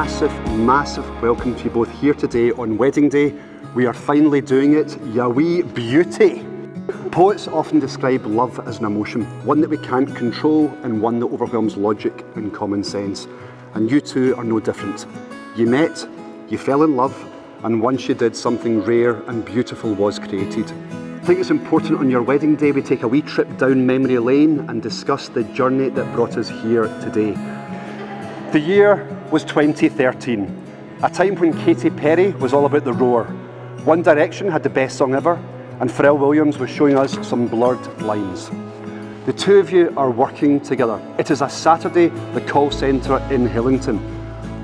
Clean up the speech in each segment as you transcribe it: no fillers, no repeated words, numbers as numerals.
massive, massive welcome to you both here today on wedding day. We are finally doing it, ya wee beauty. Poets often describe love as an emotion, one that we can't control and one that overwhelms logic and common sense. And you two are no different. You met, you fell in love, and once you did, something rare and beautiful was created. I think it's important on your wedding day we take a wee trip down memory lane and discuss the journey that brought us here today. The year was 2013, a time when Katy Perry was all about the roar. One Direction had the best song ever, and Pharrell Williams was showing us some blurred lines. The two of you are working together. It is a Saturday, the call centre in Hillington.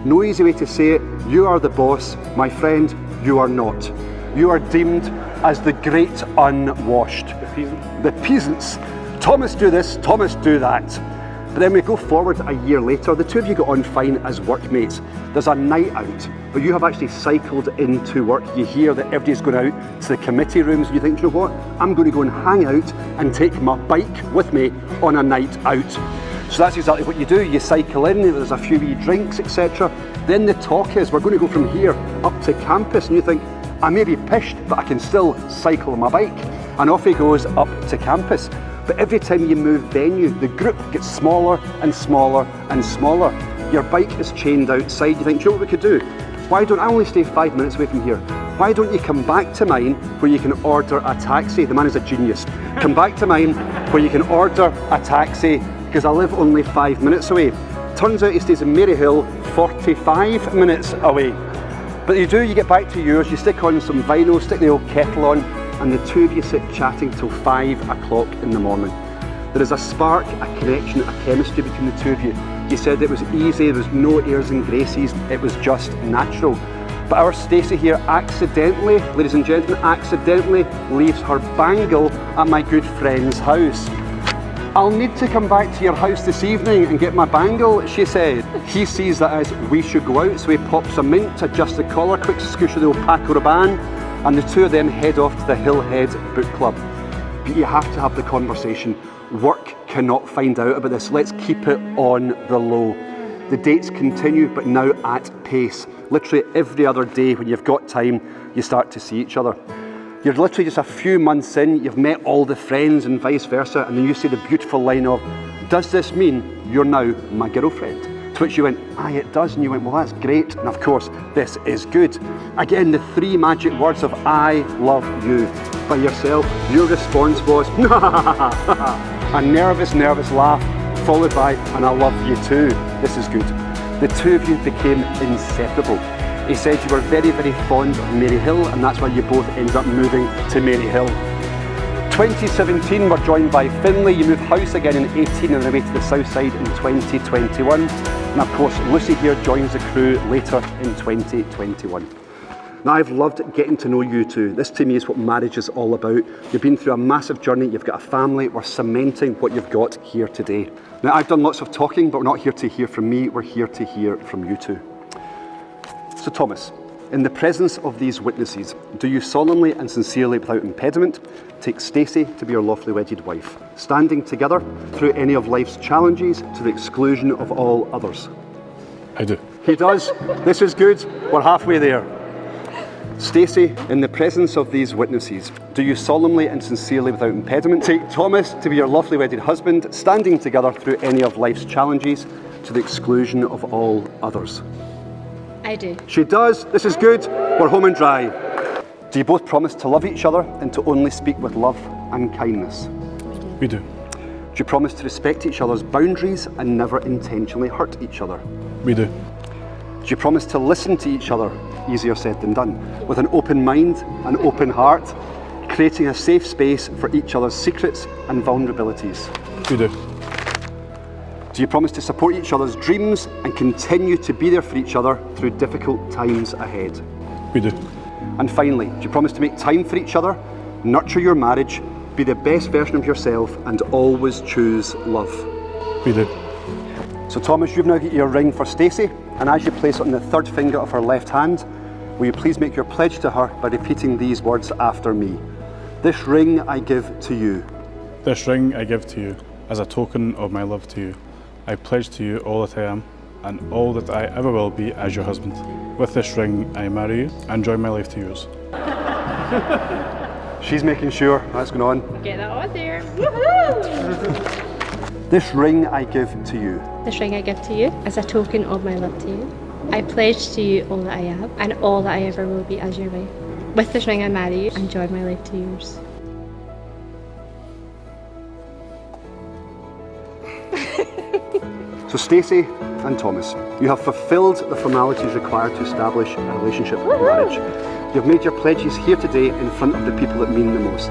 No easy way to say it, you are the boss, my friend, you are not. You are deemed as the great unwashed. The peasants. Thomas do this, Thomas do that. But then we go forward a year later, the two of you got on fine as workmates. There's a night out, but you have actually cycled into work. You hear that everybody's going out to the committee rooms and you think, you know what, I'm going to go and hang out and take my bike with me on a night out. So that's exactly what you do. You cycle in, there's a few wee drinks, etc. Then the talk is, we're going to go from here up to campus, and you think, I may be pished, but I can still cycle my bike. And off he goes up to campus. But every time you move venue, the group gets smaller and smaller and smaller. Your bike is chained outside. You think, do you know what we could do? Why don't I only stay 5 minutes away from here? Why don't you come back to mine where you can order a taxi? The man is a genius. Come back to mine where you can order a taxi because I live only 5 minutes away. Turns out he stays in Maryhill, 45 minutes away. But you do, you get back to yours, you stick on some vinyl, stick the old kettle on, and the two of you sit chatting till 5 o'clock in the morning. There is a spark, a connection, a chemistry between the two of you. You said it was easy, there was no airs and graces, it was just natural. But our Stacey here accidentally, ladies and gentlemen, accidentally leaves her bangle at my good friend's house. I'll need to come back to your house this evening and get my bangle, she said. He sees that as we should go out, so he pops a mint, adjusts the collar, quick scoosh of the old Paco Rabanne, and the two of them head off to the Hillhead Book Club. But you have to have the conversation. Work cannot find out about this. Let's keep it on the low. The dates continue, but now at pace. Literally every other day when you've got time, you start to see each other. You're literally just a few months in, you've met all the friends and vice versa, and then you say the beautiful line of, does this mean you're now my girlfriend? To which you went, aye, it does. And you went, well, that's great. And of course, this is good. Again, the three magic words of I love you. By yourself, your response was, a nervous laugh, followed by, and I love you too. This is good. The two of you became inseparable. He said you were very, very fond of Maryhill, and that's why you both ended up moving to Maryhill. 2017, we're joined by Finlay. You moved house again in 18 and away to the south side in 2021. And of course, Lucy here joins the crew later in 2021. Now, I've loved getting to know you two. This to me is what marriage is all about. You've been through a massive journey, you've got a family, we're cementing what you've got here today. Now, I've done lots of talking, but we're not here to hear from me, we're here to hear from you two. So Thomas, in the presence of these witnesses, do you solemnly and sincerely, without impediment, take Stacey to be your lawfully wedded wife, standing together through any of life's challenges to the exclusion of all others? I do. He does. This is good. We're halfway there. Stacey, in the presence of these witnesses, do you solemnly and sincerely, without impediment, take Thomas to be your lawfully wedded husband, standing together through any of life's challenges to the exclusion of all others? I do. She does. This is good. We're home and dry. Do you both promise to love each other and to only speak with love and kindness? We do. Do you promise to respect each other's boundaries and never intentionally hurt each other? We do. Do you promise to listen to each other, easier said than done, with an open mind, an open heart, creating a safe space for each other's secrets and vulnerabilities? We do. Do you promise to support each other's dreams and continue to be there for each other through difficult times ahead? We do. And finally, do you promise to make time for each other, nurture your marriage, be the best version of yourself, and always choose love? We do. So Thomas, you've now got your ring for Stacey, and as you place it on the third finger of her left hand, will you please make your pledge to her by repeating these words after me? This ring I give to you. This ring I give to you as a token of my love to you. I pledge to you all that I am and all that I ever will be as your husband. With this ring, I marry you and join my life to yours. She's making sure that's going on. Get that on there. Woohoo! This ring I give to you. This ring I give to you as a token of my love to you. I pledge to you all that I am and all that I ever will be as your wife. With this ring I marry you and join my life to yours. So Stacey and Thomas, you have fulfilled the formalities required to establish a relationship of marriage. You've made your pledges here today in front of the people that mean the most.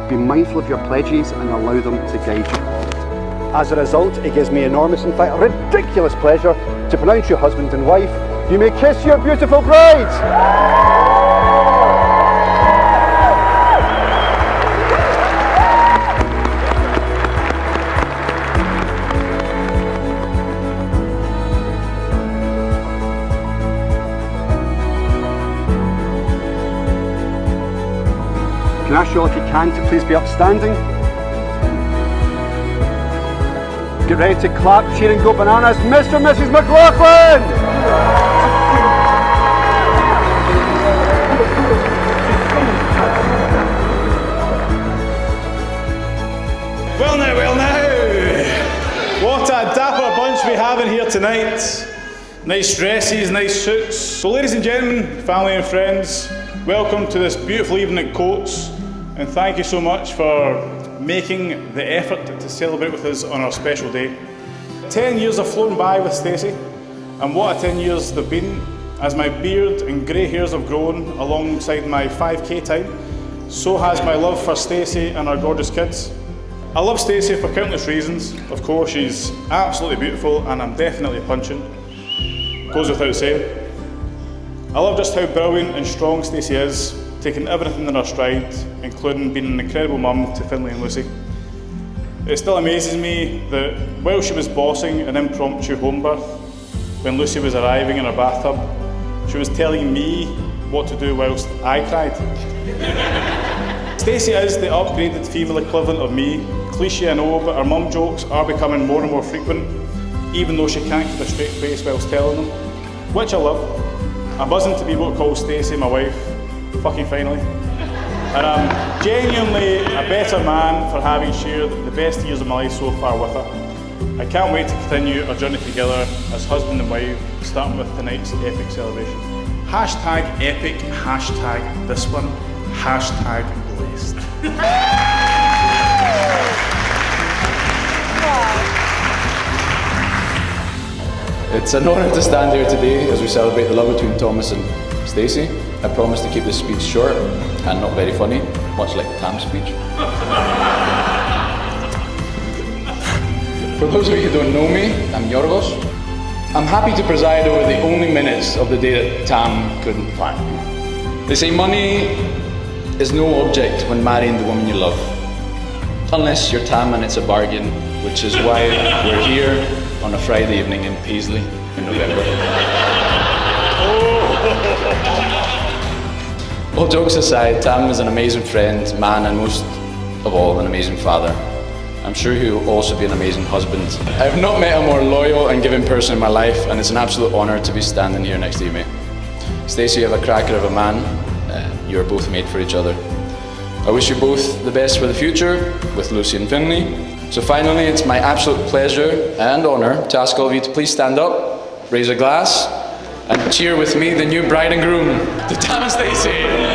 Be mindful of your pledges and allow them to guide you. As a result, it gives me enormous, in fact ridiculous pleasure to pronounce you husband and wife. You may kiss your beautiful bride. Can I ask you all, if you can, to please be upstanding? Get ready to clap, cheer and go bananas. Mr. and Mrs. McLaughlin! Well now, what a dapper bunch we have in here tonight. Nice dresses, nice suits. So ladies and gentlemen, family and friends, welcome to this beautiful evening at Coates, and thank you so much for making the effort to celebrate with us on our special day. 10 years have flown by with Stacey, and what a 10 years they've been. As my beard and grey hairs have grown alongside my 5k time, so has my love for Stacey and our gorgeous kids. I love Stacey for countless reasons. Of course, she's absolutely beautiful and I'm definitely punching. Goes without saying. I love just how brilliant and strong Stacey is, taking everything in her stride, including being an incredible mum to Finlay and Lucy. It still amazes me that while she was bossing an impromptu home birth, when Lucy was arriving in her bathtub, she was telling me what to do whilst I cried. Stacey is the upgraded female equivalent of me. Cliché I know, but her mum jokes are becoming more and more frequent, even though she can't keep a straight face whilst telling them, which I love. I'm buzzing to be able to call Stacey my wife, fucking finally. And I'm genuinely a better man for having shared the best years of my life so far with her. I can't wait to continue our journey together as husband and wife, starting with tonight's epic celebration. Hashtag epic, hashtag this one, hashtag blessed. It's an honour to stand here today as we celebrate the love between Thomas and Stacey. I promise to keep this speech short and not very funny, much like Tam's speech. For those of you who don't know me, I'm Yorgos. I'm happy to preside over the only minutes of the day that Tam couldn't plan. They say money is no object when marrying the woman you love. Unless you're Tam and it's a bargain, which is why we're here on a Friday evening in Paisley in November. All jokes aside, Tam is an amazing friend, man, and most of all, an amazing father. I'm sure he will also be an amazing husband. I have not met a more loyal and giving person in my life, and it's an absolute honour to be standing here next to you, mate. Stacey, you have a cracker of a man. You are both made for each other. I wish you both the best for the future with Lucy and Finlay. So finally, it's my absolute pleasure and honour to ask all of you to please stand up, raise a glass, and cheer with me the new bride and groom, to Thomas and Stacey.